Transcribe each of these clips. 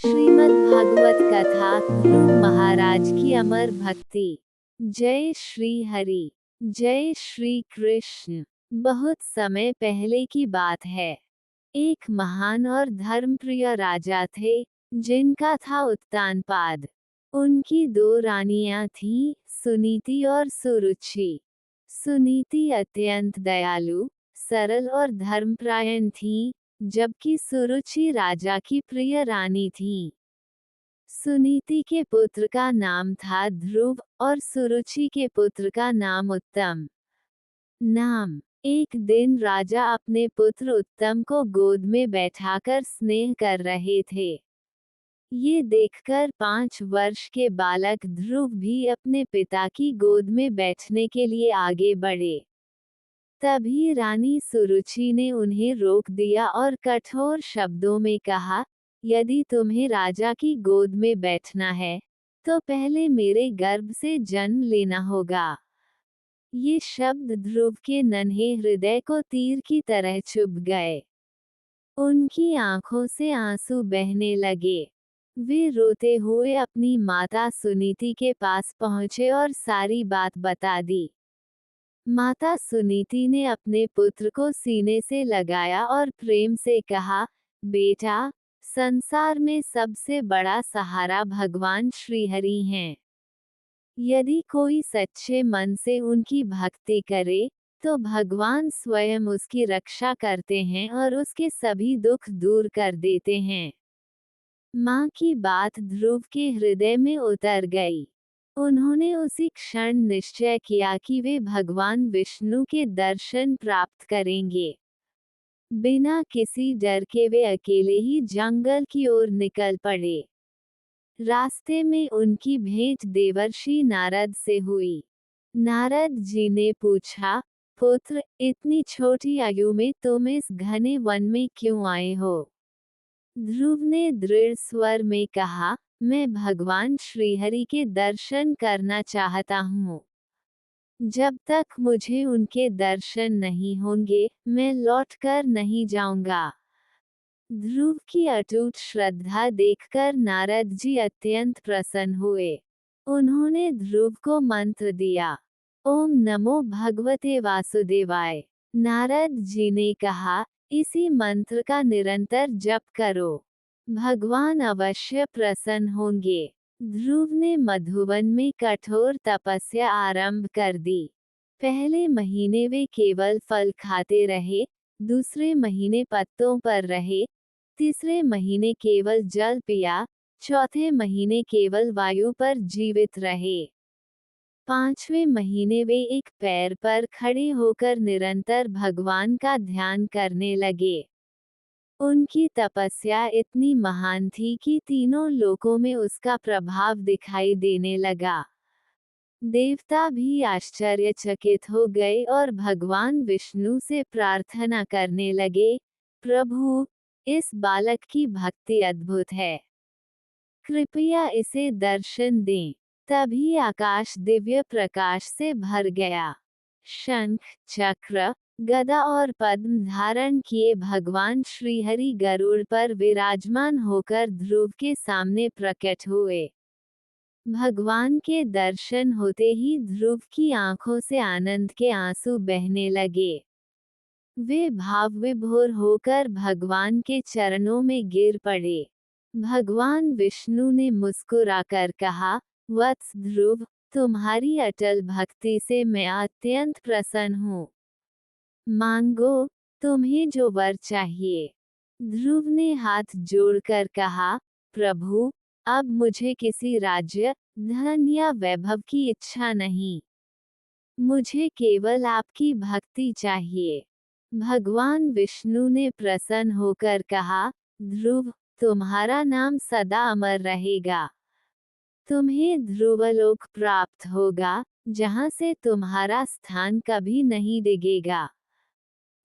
श्रीमद् भागवत कथा ध्रुव महाराज की अमर भक्ति। जय श्री हरि, जय श्री कृष्ण। बहुत समय पहले की बात है। एक महान और धर्मप्रिय राजा थे, जिनका था उत्तानपाद। उनकी दो रानियां थीं, सुनीति और सुरुचि। सुनीति अत्यंत दयालु, सरल और धर्मपरायण थीं, जबकि सुरुचि राजा की प्रिय रानी थी। सुनीति के पुत्र का नाम था ध्रुव और सुरुचि के पुत्र का नाम उत्तम। नाम। एक दिन राजा अपने पुत्र उत्तम को गोद में बैठाकर स्नेह कर रहे थे। ये देखकर 5 वर्ष के बालक ध्रुव भी अपने पिता की गोद में बैठने के लिए आगे बढ़े। तभी रानी सुरुचि ने उन्हें रोक दिया और कठोर शब्दों में कहा, यदि तुम्हें राजा की गोद में बैठना है, तो पहले मेरे गर्भ से जन्म लेना होगा। ये शब्द ध्रुव के नन्हे हृदय को तीर की तरह चुभ गए। उनकी आंखों से आंसू बहने लगे। वे रोते हुए अपनी माता सुनीति के पास पहुंचे और सारी बात बता दी। माता सुनीति ने अपने पुत्र को सीने से लगाया और प्रेम से कहा, बेटा, संसार में सबसे बड़ा सहारा भगवान श्रीहरि हैं। यदि कोई सच्चे मन से उनकी भक्ति करे, तो भगवान स्वयं उसकी रक्षा करते हैं और उसके सभी दुख दूर कर देते हैं। माँ की बात ध्रुव के हृदय में उतर गई। उन्होंने उसी क्षण निश्चय किया कि वे भगवान विष्णु के दर्शन प्राप्त करेंगे। बिना किसी डर के वे अकेले ही जंगल की ओर निकल पड़े। रास्ते में उनकी भेंट देवर्षि नारद से हुई। नारद जी ने पूछा, पुत्र, इतनी छोटी आयु में तुम इस घने वन में क्यों आए हो? ध्रुव ने दृढ़ स्वर में कहा, मैं भगवान श्रीहरि के दर्शन करना चाहता हूँ। जब तक मुझे उनके दर्शन नहीं होंगे, मैं लौटकर नहीं जाऊंगा। ध्रुव की अटूट श्रद्धा देखकर नारद जी अत्यंत प्रसन्न हुए। उन्होंने ध्रुव को मंत्र दिया, ओम नमो भगवते वासुदेवाय। नारद जी ने कहा, इसी मंत्र का निरंतर जप करो। भगवान अवश्य प्रसन्न होंगे। ध्रुव ने मधुवन में कठोर तपस्या आरंभ कर दी। पहले महीने वे केवल फल खाते रहे, दूसरे महीने पत्तों पर रहे, तीसरे महीने केवल जल पिया, चौथे महीने केवल वायु पर जीवित रहे। 5वें महीने वे एक पैर पर खड़े होकर निरंतर भगवान का ध्यान करने लगे। उनकी तपस्या इतनी महान थी कि तीनों लोकों में उसका प्रभाव दिखाई देने लगा। देवता भी आश्चर्यचकित हो गए और भगवान विष्णु से प्रार्थना करने लगे, प्रभु, इस बालक की भक्ति अद्भुत है। कृपया इसे दर्शन दें। तभी आकाश दिव्य प्रकाश से भर गया। शंख, चक्र, गदा और पद्म धारण किए भगवान श्रीहरि गरुड़ पर विराजमान होकर ध्रुव के सामने प्रकट हुए। भगवान के दर्शन होते ही ध्रुव की आंखों से आनंद के आंसू बहने लगे। वे भाव विभोर होकर भगवान के चरणों में गिर पड़े। भगवान विष्णु ने मुस्कुराकर कहा, वत्स ध्रुव, तुम्हारी अटल भक्ति से मैं अत्यंत प्रसन्न हूँ। मांगो, तुम्हें जो वर चाहिए। ध्रुव ने हाथ जोड़कर कहा, प्रभु, अब मुझे किसी राज्य, धन या वैभव की इच्छा नहीं। मुझे केवल आपकी भक्ति चाहिए। भगवान विष्णु ने प्रसन्न होकर कहा, ध्रुव, तुम्हारा नाम सदा अमर रहेगा। तुम्हें ध्रुवलोक प्राप्त होगा, जहाँ से तुम्हारा स्थान कभी नहीं डिगेगा।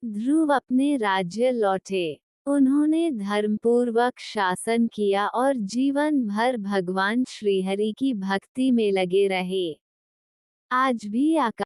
ध्रुव अपने राज्य लौटे। उन्होंने धर्मपूर्वक शासन किया और जीवन भर भगवान श्रीहरि की भक्ति में लगे रहे। आज भी आकाश